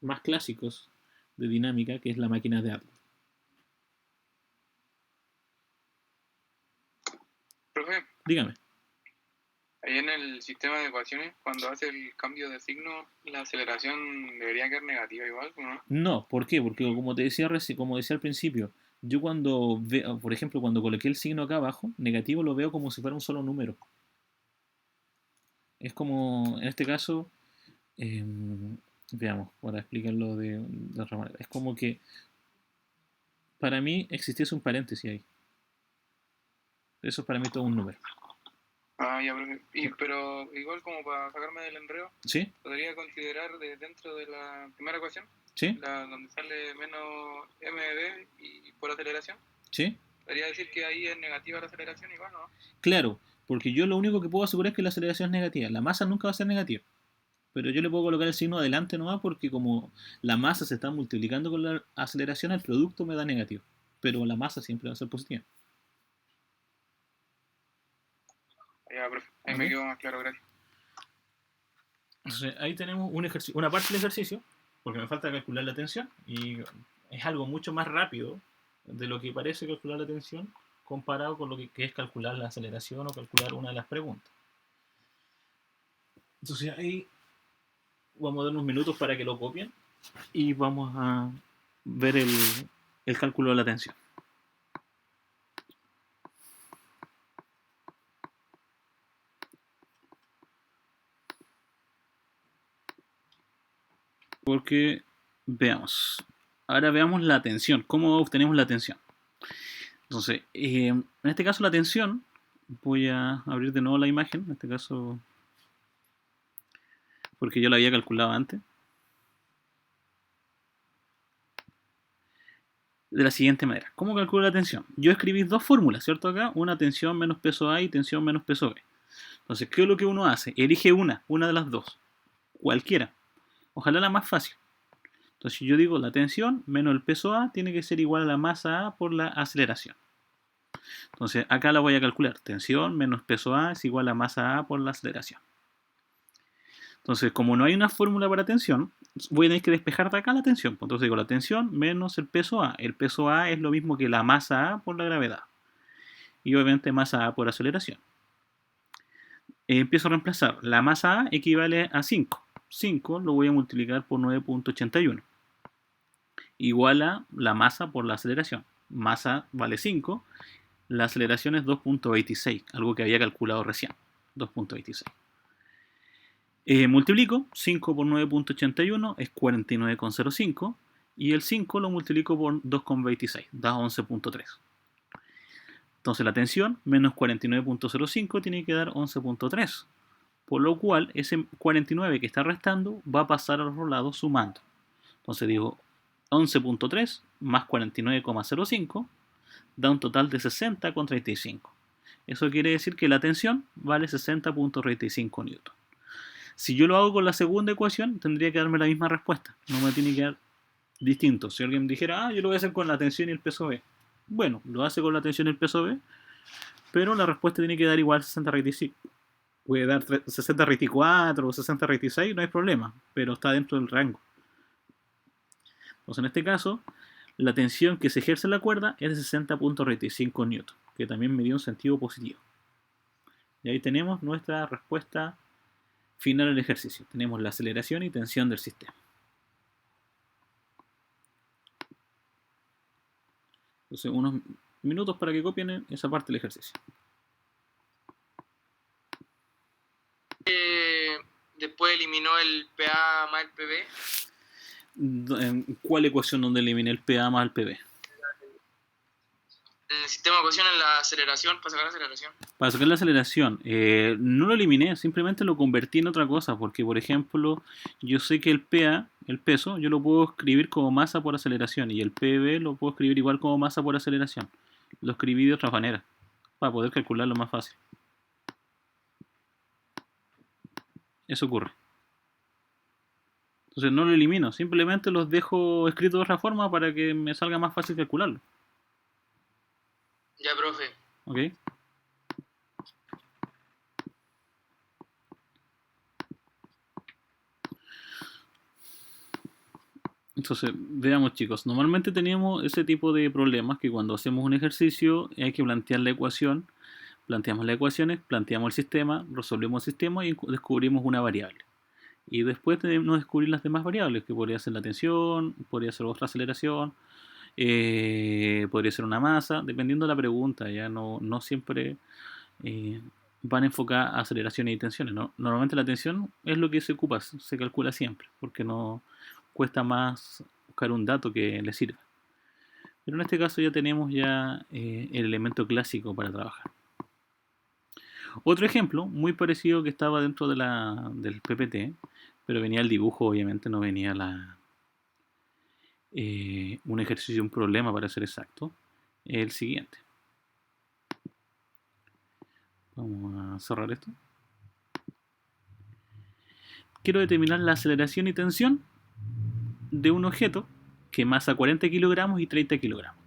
más clásicos de dinámica, que es la máquina de Atlas. Profe, Dígame. ahí en el sistema de ecuaciones, cuando hace el cambio de signo, la aceleración debería quedar negativa igual, ¿no? No, ¿por qué? Porque como te decía como decía al principio, yo cuando veo, por ejemplo, cuando coloqué el signo acá abajo, negativo lo veo como si fuera un solo número. Es como, en este caso, veamos, para explicarlo de otra manera. Es como que para mí existiese un paréntesis ahí. Eso es para mí todo un número. Ah, ya, profe. Pero igual como para sacarme del enredo, ¿Sí? podría considerar dentro de la primera ecuación, ¿Sí? donde sale menos mv y por aceleración, ¿Sí? podría decir que ahí es negativa la aceleración igual, ¿no? Claro, porque yo lo único que puedo asegurar es que la aceleración es negativa. La masa nunca va a ser negativa. Pero yo le puedo colocar el signo adelante nomás porque como la masa se está multiplicando con la aceleración, el producto me da negativo. Pero la masa siempre va a ser positiva. Ya, profe. Ahí ¿Ok? me quedó más claro, gracias. Entonces, ahí tenemos un ejercicio, una parte del ejercicio, porque me falta calcular la tensión, y es algo mucho más rápido de lo que parece calcular la tensión comparado con lo que es calcular la aceleración o calcular una de las preguntas. Entonces ahí vamos a dar unos minutos para que lo copien y vamos a ver el cálculo de la tensión. Porque veamos. Ahora veamos la tensión. ¿Cómo obtenemos la tensión? Entonces, en este caso la tensión, voy a abrir de nuevo la imagen, en este caso, porque yo la había calculado antes. De la siguiente manera. ¿Cómo calculo la tensión? Yo escribí dos fórmulas, ¿cierto? Acá, una tensión menos peso A y tensión menos peso B. Entonces, ¿qué es lo que uno hace? Elige una de las dos. Cualquiera. Ojalá la más fácil. Entonces, si yo digo la tensión menos el peso A tiene que ser igual a la masa A por la aceleración. Entonces, acá la voy a calcular. Tensión menos peso A es igual a masa A por la aceleración. Entonces, como no hay una fórmula para tensión, voy a tener que despejar de acá la tensión. Entonces digo la tensión menos el peso A. El peso A es lo mismo que la masa A por la gravedad. Y obviamente masa A por aceleración. Empiezo a reemplazar. La masa A equivale a 5. 5 lo voy a multiplicar por 9.81. Igual a la masa por la aceleración. Masa vale 5. La aceleración es 2.26. Algo que había calculado recién. 2.26. Multiplico 5 por 9.81 es 49,05 y el 5 lo multiplico por 2,26, da 11.3. Entonces la tensión menos 49.05 tiene que dar 11.3, por lo cual ese 49 que está restando va a pasar al otro lado sumando. Entonces digo 11.3 más 49,05 da un total de 60,35. Eso quiere decir que la tensión vale 60.35 newton. Si yo lo hago con la segunda ecuación, tendría que darme la misma respuesta. No me tiene que dar distinto. Si alguien dijera, yo lo voy a hacer con la tensión y el peso B. Bueno, lo hace con la tensión y el peso B, pero la respuesta tiene que dar igual 60-35. Puede dar 60-34 o 60-36, no hay problema, pero está dentro del rango. Entonces, en este caso, la tensión que se ejerce en la cuerda es de 60.35 newton, que también me dio un sentido positivo. Y ahí tenemos nuestra respuesta final del ejercicio. Tenemos la aceleración y tensión del sistema. Entonces, unos minutos para que copien esa parte del ejercicio. Después eliminó el PA más el PB. ¿Cuál ecuación donde eliminé el PA más el PB? El sistema de ecuaciones, la aceleración, para sacar la aceleración. Para sacar la aceleración, no lo eliminé, simplemente lo convertí en otra cosa, porque por ejemplo, yo sé que el PA, el peso, yo lo puedo escribir como masa por aceleración, y el PB lo puedo escribir igual como masa por aceleración. Lo escribí de otra manera, para poder calcularlo más fácil. Eso ocurre. Entonces no lo elimino, simplemente los dejo escritos de otra forma para que me salga más fácil calcularlo. Ya, profe. ¿Ok? Entonces, veamos chicos, normalmente tenemos ese tipo de problemas que cuando hacemos un ejercicio hay que plantear la ecuación, planteamos las ecuaciones, planteamos el sistema, resolvemos el sistema y descubrimos una variable. Y después tenemos que descubrir las demás variables, que podría ser la tensión, podría ser otra aceleración, podría ser una masa, dependiendo de la pregunta, ya no siempre van enfocadas a aceleraciones y tensiones. ¿No? Normalmente la tensión es lo que se ocupa, se calcula siempre, porque no cuesta más buscar un dato que le sirva. Pero en este caso ya tenemos ya el elemento clásico para trabajar. Otro ejemplo, muy parecido que estaba dentro de del PPT, pero venía el dibujo, obviamente, no venía un ejercicio, un problema para ser exacto, es el siguiente. Vamos a cerrar esto. Quiero determinar la aceleración y tensión de un objeto que masa 40 kilogramos y 30 kilogramos.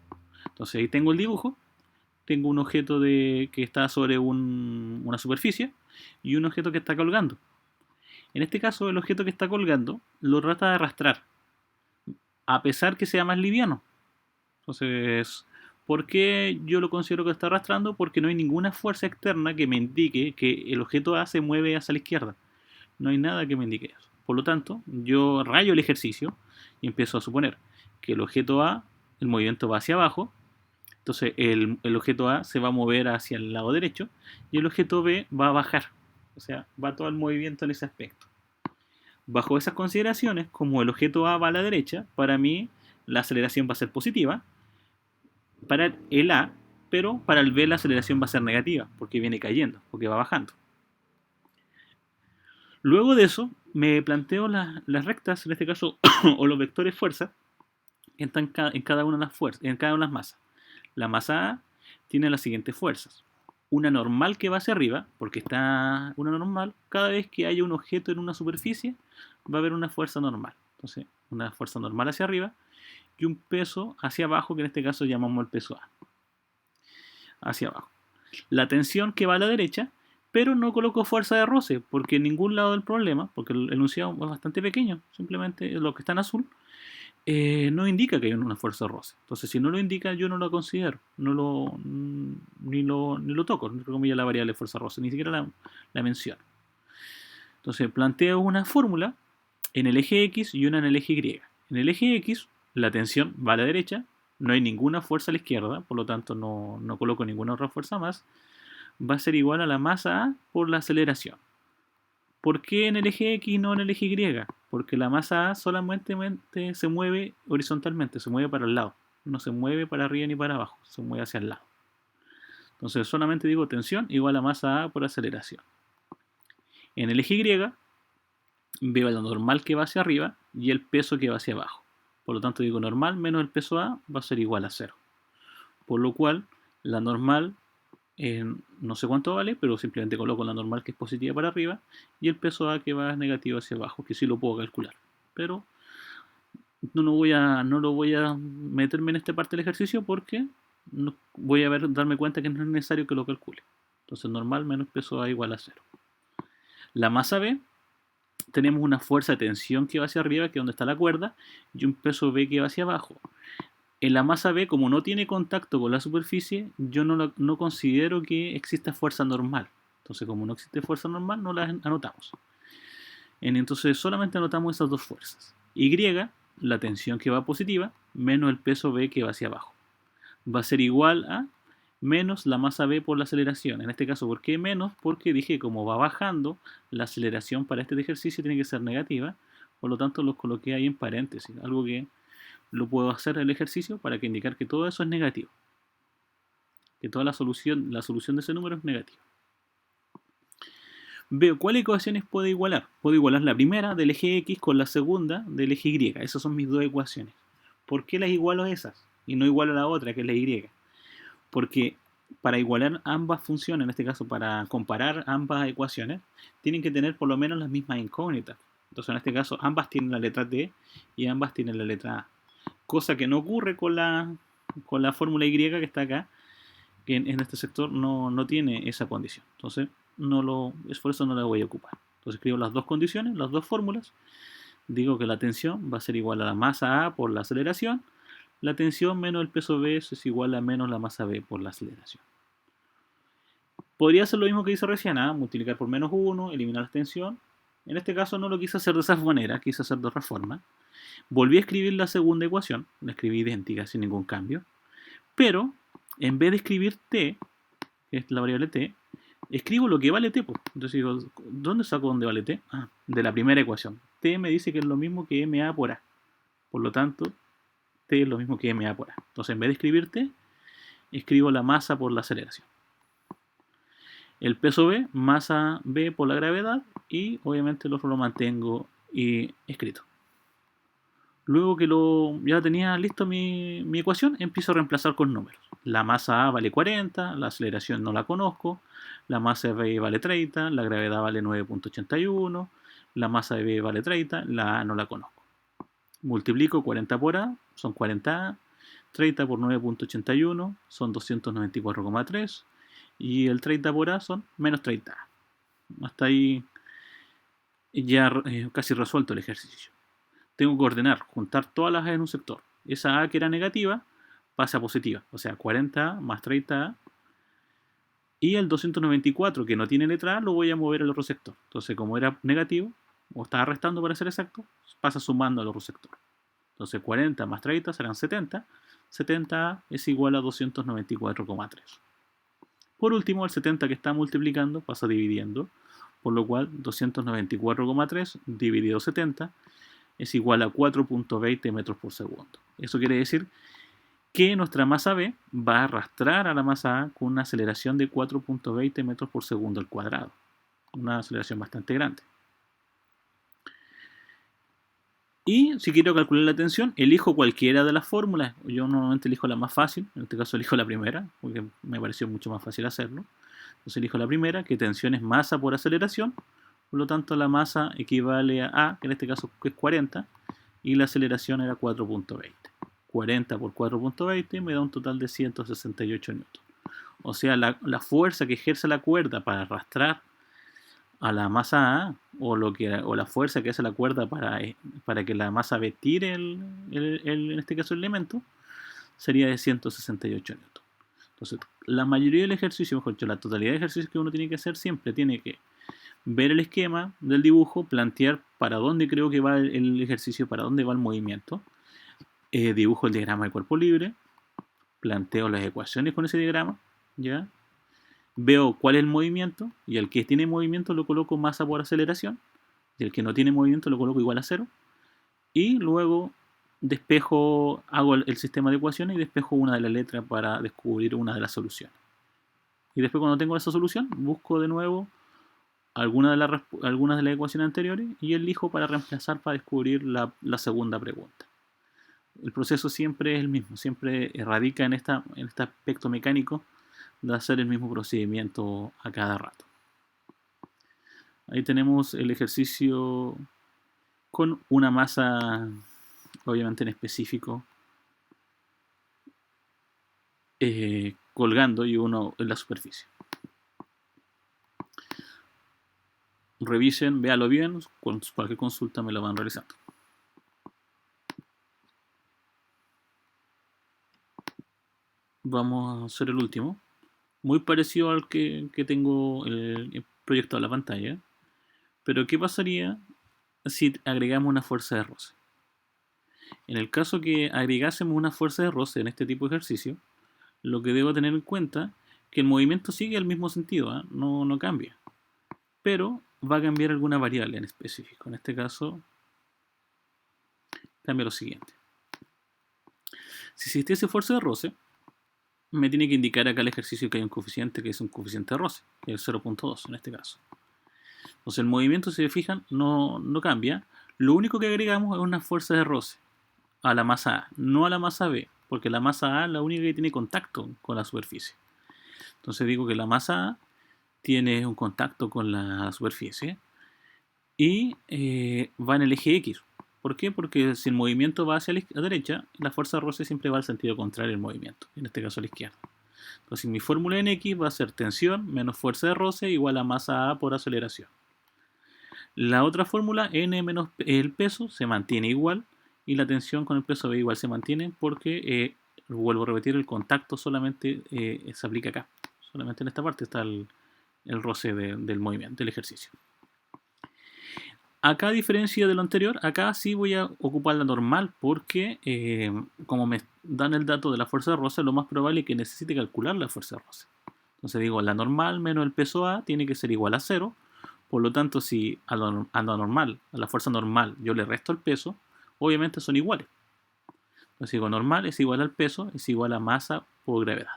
Entonces ahí tengo el dibujo, tengo un objeto que está sobre una superficie y un objeto que está colgando. En este caso, el objeto que está colgando lo trata de arrastrar, a pesar que sea más liviano. Entonces, ¿por qué yo lo considero que está arrastrando? Porque no hay ninguna fuerza externa que me indique que el objeto A se mueve hacia la izquierda. No hay nada que me indique eso. Por lo tanto, yo rayo el ejercicio y empiezo a suponer que el objeto A, el movimiento va hacia abajo. Entonces el objeto A se va a mover hacia el lado derecho y el objeto B va a bajar. O sea, va todo el movimiento en ese aspecto. Bajo esas consideraciones, como el objeto A va a la derecha, para mí la aceleración va a ser positiva para el A, pero para el B la aceleración va a ser negativa, porque viene cayendo, porque va bajando. Luego de eso, me planteo las rectas, en este caso, o los vectores fuerza, que están en cada una de las fuerzas, en cada una de las masas. La masa A tiene las siguientes fuerzas. Una normal que va hacia arriba, porque está una normal, cada vez que haya un objeto en una superficie, va a haber una fuerza normal. Entonces, una fuerza normal hacia arriba y un peso hacia abajo, que en este caso llamamos el peso A. Hacia abajo. La tensión que va a la derecha, pero no coloco fuerza de roce, porque en ningún lado del problema, porque el enunciado es bastante pequeño, simplemente lo que está en azul, no indica que hay una fuerza de roce. Entonces, si no lo indica, yo no lo considero, ni lo toco, entre comillas, la variable fuerza de roce, ni siquiera la menciono. Entonces, planteo una fórmula en el eje X y una en el eje Y. En el eje X, la tensión va a la derecha, no hay ninguna fuerza a la izquierda, por lo tanto no coloco ninguna otra fuerza más, va a ser igual a la masa A por la aceleración. ¿Por qué en el eje X y no en el eje Y? Porque la masa A solamente se mueve horizontalmente, se mueve para el lado. No se mueve para arriba ni para abajo, se mueve hacia el lado. Entonces solamente digo tensión igual a masa A por aceleración. En el eje Y veo la normal que va hacia arriba y el peso que va hacia abajo. Por lo tanto digo normal menos el peso A va a ser igual a 0. Por lo cual la normal no sé cuánto vale, pero simplemente coloco la normal que es positiva para arriba y el peso A que va negativo hacia abajo, que sí lo puedo calcular. Pero no lo voy a meterme en esta parte del ejercicio porque voy a darme cuenta que no es necesario que lo calcule. Entonces normal menos peso A igual a 0. La masa B, tenemos una fuerza de tensión que va hacia arriba, que es donde está la cuerda, y un peso B que va hacia abajo. En la masa B, como no tiene contacto con la superficie, yo no considero que exista fuerza normal. Entonces, como no existe fuerza normal, no la anotamos. Entonces, solamente anotamos esas dos fuerzas. Y, la tensión que va positiva, menos el peso B que va hacia abajo. Va a ser igual a menos la masa B por la aceleración. En este caso, ¿por qué menos? Porque dije, como va bajando, la aceleración para este ejercicio tiene que ser negativa. Por lo tanto, los coloqué ahí en paréntesis. Algo que lo puedo hacer el ejercicio para que indicar que todo eso es negativo. Que toda la solución de ese número es negativa. Veo cuáles ecuaciones puedo igualar. Puedo igualar la primera del eje X con la segunda del eje Y. Esas son mis dos ecuaciones. ¿Por qué las igualo a esas? Y no igualo a la otra, que es la Y. Porque para igualar ambas funciones, en este caso para comparar ambas ecuaciones, tienen que tener por lo menos las mismas incógnitas. Entonces, en este caso, ambas tienen la letra T y ambas tienen la letra A. Cosa que no ocurre con la fórmula Y que está acá, que en este sector no tiene esa condición. Entonces, es por eso no la voy a ocupar. Entonces, escribo las dos condiciones, las dos fórmulas. Digo que la tensión va a ser igual a la masa A por la aceleración. La tensión menos el peso B es igual a menos la masa B por la aceleración. Podría ser lo mismo que hice recién, multiplicar por menos 1, eliminar la tensión. En este caso no lo quise hacer de esa manera, quise hacer de otra forma. Volví a escribir la segunda ecuación, la escribí idéntica sin ningún cambio. Pero, en vez de escribir T, que es la variable T, escribo lo que vale T. Entonces digo, ¿dónde saco dónde vale T? De la primera ecuación. T me dice que es lo mismo que MA por A. Por lo tanto, T es lo mismo que MA por A. Entonces, en vez de escribir T, escribo la masa por la aceleración. El peso B, masa B por la gravedad, y obviamente el otro lo mantengo escrito. Luego que ya tenía listo mi ecuación, empiezo a reemplazar con números. La masa A vale 40, la aceleración no la conozco, la masa B vale 30, la gravedad vale 9.81, la masa B vale 30, la A no la conozco. Multiplico 40 por A, son 40A, 30 por 9.81 son 294,3 y el 30 por A son menos 30A. Hasta ahí ya casi resuelto el ejercicio. Tengo que ordenar, juntar todas las A en un sector. Esa A que era negativa pasa a positiva, o sea 40A más 30A. Y el 294 que no tiene letra A lo voy a mover al otro sector. Entonces como era negativo, o estaba restando para ser exacto, pasa sumando al otro sector. Entonces 40 más 30 serán 70. 70A es igual a 294,3. Por último, el 70 que está multiplicando pasa dividiendo, por lo cual 294,3 dividido 70 es igual a 4.20 metros por segundo. Eso quiere decir que nuestra masa B va a arrastrar a la masa A con una aceleración de 4.20 metros por segundo al cuadrado. Una aceleración bastante grande. Y si quiero calcular la tensión, elijo cualquiera de las fórmulas. Yo normalmente elijo la más fácil, en este caso elijo la primera, porque me pareció mucho más fácil hacerlo. Entonces elijo la primera, que tensión es masa por aceleración. Por lo tanto, la masa equivale a A, que en este caso es 40, y la aceleración era 4.20. 40 por 4.20 me da un total de 168 newton. O sea, la fuerza que ejerce la cuerda para arrastrar a la masa A, o la fuerza que hace la cuerda para que la masa B tire en este caso el elemento, sería de 168 newton. Entonces, la mayoría del ejercicio, mejor dicho, la totalidad de ejercicios que uno tiene que hacer siempre tiene que ver el esquema del dibujo, plantear para dónde creo que va el ejercicio, para dónde va el movimiento, dibujo el diagrama de cuerpo libre, planteo las ecuaciones con ese diagrama, ¿ya? Veo cuál es el movimiento, y el que tiene movimiento lo coloco masa por aceleración, y el que no tiene movimiento lo coloco igual a 0, y luego despejo, hago el sistema de ecuaciones y despejo una de las letras para descubrir una de las soluciones. Y después, cuando tengo esa solución, busco de nuevo algunas de las ecuaciones anteriores y elijo para reemplazar para descubrir la segunda pregunta. El proceso siempre es el mismo, siempre radica en este aspecto mecánico de hacer el mismo procedimiento a cada rato. Ahí tenemos el ejercicio con una masa, obviamente en específico, colgando y uno en la superficie. Revisen, véalo bien, con cualquier consulta me lo van realizando. Vamos a hacer el último. Muy parecido al que tengo proyectado en la pantalla. Pero ¿qué pasaría si agregamos una fuerza de roce? En el caso que agregásemos una fuerza de roce en este tipo de ejercicio, lo que debo tener en cuenta es que el movimiento sigue el mismo sentido, no cambia. Pero va a cambiar alguna variable en específico. En este caso, cambia lo siguiente. Si existiese fuerza de roce, me tiene que indicar acá el ejercicio que hay un coeficiente que es un coeficiente de roce, que es 0.2 en este caso. Entonces el movimiento, si se fijan, no cambia. Lo único que agregamos es una fuerza de roce a la masa A, no a la masa B, porque la masa A es la única que tiene contacto con la superficie. Entonces digo que la masa A tiene un contacto con la superficie y va en el eje X. ¿Por qué? Porque si el movimiento va hacia la derecha, la fuerza de roce siempre va al sentido contrario al movimiento, en este caso a la izquierda. Entonces mi fórmula en X va a ser tensión menos fuerza de roce igual a masa A por aceleración. La otra fórmula, N menos el peso, se mantiene igual y la tensión con el peso B igual se mantiene porque, vuelvo a repetir, el contacto solamente se aplica acá. Solamente en esta parte está el roce del movimiento, del ejercicio. Acá, a diferencia de lo anterior, acá sí voy a ocupar la normal porque como me dan el dato de la fuerza de roce, lo más probable es que necesite calcular la fuerza de roce. Entonces digo, la normal menos el peso A tiene que ser igual a 0. Por lo tanto, si a la fuerza normal, yo le resto el peso, obviamente son iguales. Entonces digo, normal es igual al peso, es igual a masa por gravedad.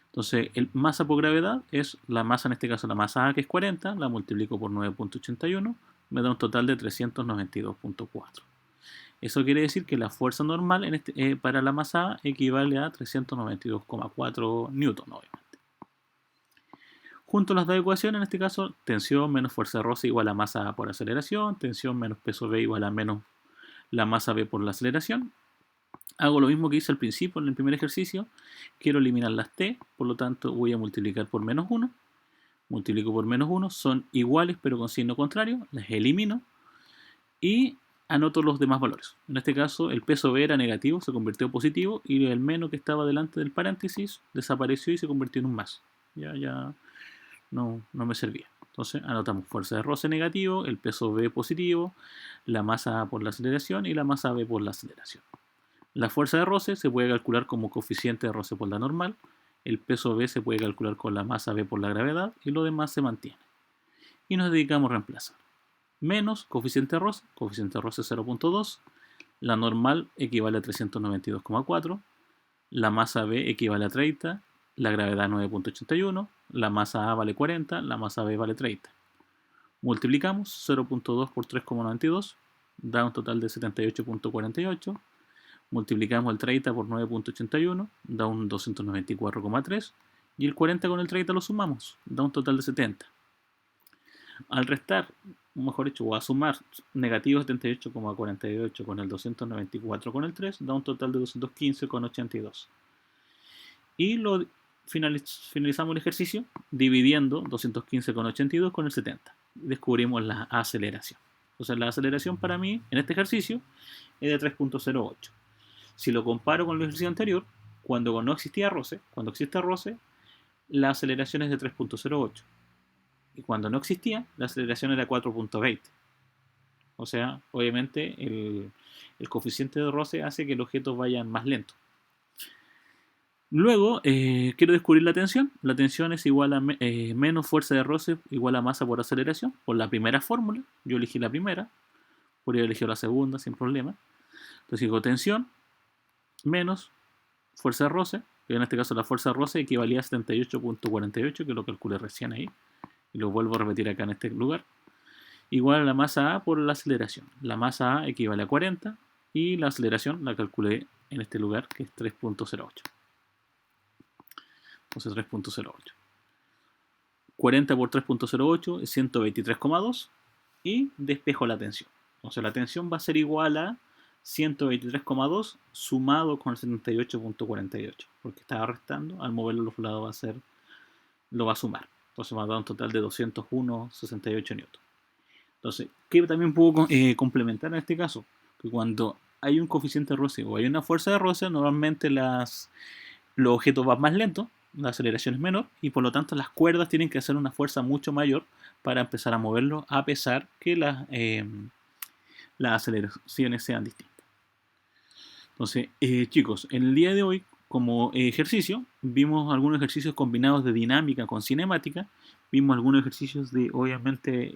Entonces, masa por gravedad es la masa, en este caso la masa A, que es 40, la multiplico por 9.81, me da un total de 392.4. Eso quiere decir que la fuerza normal para la masa A equivale a 392,4 newton, obviamente. Junto a las dos ecuaciones, en este caso, tensión menos fuerza de roce igual a masa A por aceleración, tensión menos peso B igual a menos la masa B por la aceleración. Hago lo mismo que hice al principio en el primer ejercicio. Quiero eliminar las t, por lo tanto voy a multiplicar por menos 1. Multiplico por menos 1, son iguales pero con signo contrario, las elimino y anoto los demás valores. En este caso el peso B era negativo, se convirtió en positivo y el menos que estaba delante del paréntesis desapareció y se convirtió en un más. Ya no me servía. Entonces anotamos fuerza de roce negativo, el peso B positivo, la masa A por la aceleración y la masa B por la aceleración. La fuerza de roce se puede calcular como coeficiente de roce por la normal, el peso B se puede calcular con la masa B por la gravedad y lo demás se mantiene. Y nos dedicamos a reemplazar. Menos coeficiente de roce 0.2, la normal equivale a 392,4, la masa B equivale a 30, la gravedad 9.81, la masa A vale 40, la masa B vale 30. Multiplicamos 0.2 por 3,92, da un total de 78.48. Multiplicamos el 30 por 9.81, da un 294,3. Y el 40 con el 30 lo sumamos, da un total de 70. Al restar, mejor dicho, o a sumar negativo 78,48 con el 294 con el 3, da un total de 215,82. Y finalizamos el ejercicio dividiendo 215,82 con el 70. Descubrimos la aceleración. Entonces la aceleración para mí en este ejercicio es de 3.08. Si lo comparo con el ejercicio anterior, cuando no existía roce, cuando existe roce, la aceleración es de 3.08. Y cuando no existía, la aceleración era 4.20. O sea, obviamente el coeficiente de roce hace que los objetos vayan más lento. Luego, quiero descubrir la tensión. La tensión es igual a menos fuerza de roce igual a masa por aceleración. Por la primera fórmula, yo elegí la primera. Podría haber elegido la segunda sin problema. Entonces digo tensión menos fuerza de roce, que en este caso la fuerza de roce equivalía a 78.48, que lo calculé recién ahí, y lo vuelvo a repetir acá en este lugar, igual a la masa A por la aceleración. La masa A equivale a 40 y la aceleración la calculé en este lugar, que es 3.08. Entonces 3.08. 40 por 3.08 es 123,2 y despejo la tensión. Entonces la tensión va a ser igual a 123,2 sumado con el 78.48, porque estaba restando, al moverlo a los lados lo va a sumar. Entonces me va a dar un total de 201,68 newton. Entonces, ¿qué también puedo complementar en este caso? Que cuando hay un coeficiente de roce o hay una fuerza de roce, normalmente los objetos van más lentos, la aceleración es menor y por lo tanto las cuerdas tienen que hacer una fuerza mucho mayor para empezar a moverlo, a pesar que las aceleraciones sean distintas. Entonces, chicos, en el día de hoy, como ejercicio, vimos algunos ejercicios combinados de dinámica con cinemática, vimos algunos ejercicios de, obviamente,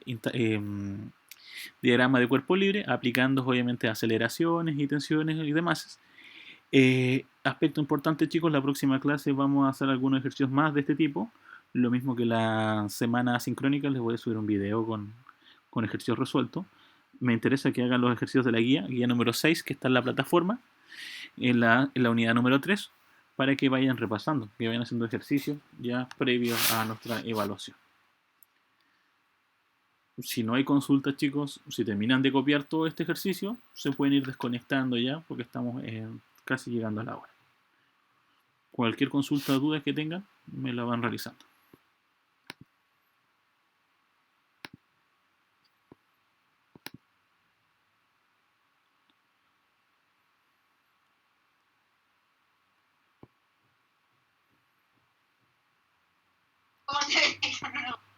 diagrama de cuerpo libre, aplicando, obviamente, aceleraciones y tensiones y demás. Aspecto importante, chicos, la próxima clase vamos a hacer algunos ejercicios más de este tipo, lo mismo que la semana asincrónica, les voy a subir un video con ejercicios resueltos. Me interesa que hagan los ejercicios de la guía número 6, que está en la plataforma, en la unidad número 3, para que vayan repasando, que vayan haciendo ejercicios ya previos a nuestra evaluación. Si no hay consultas, chicos, si terminan de copiar todo este ejercicio, se pueden ir desconectando ya porque estamos casi llegando a la hora. Cualquier consulta o duda que tengan, me la van realizando. ¿Cómo te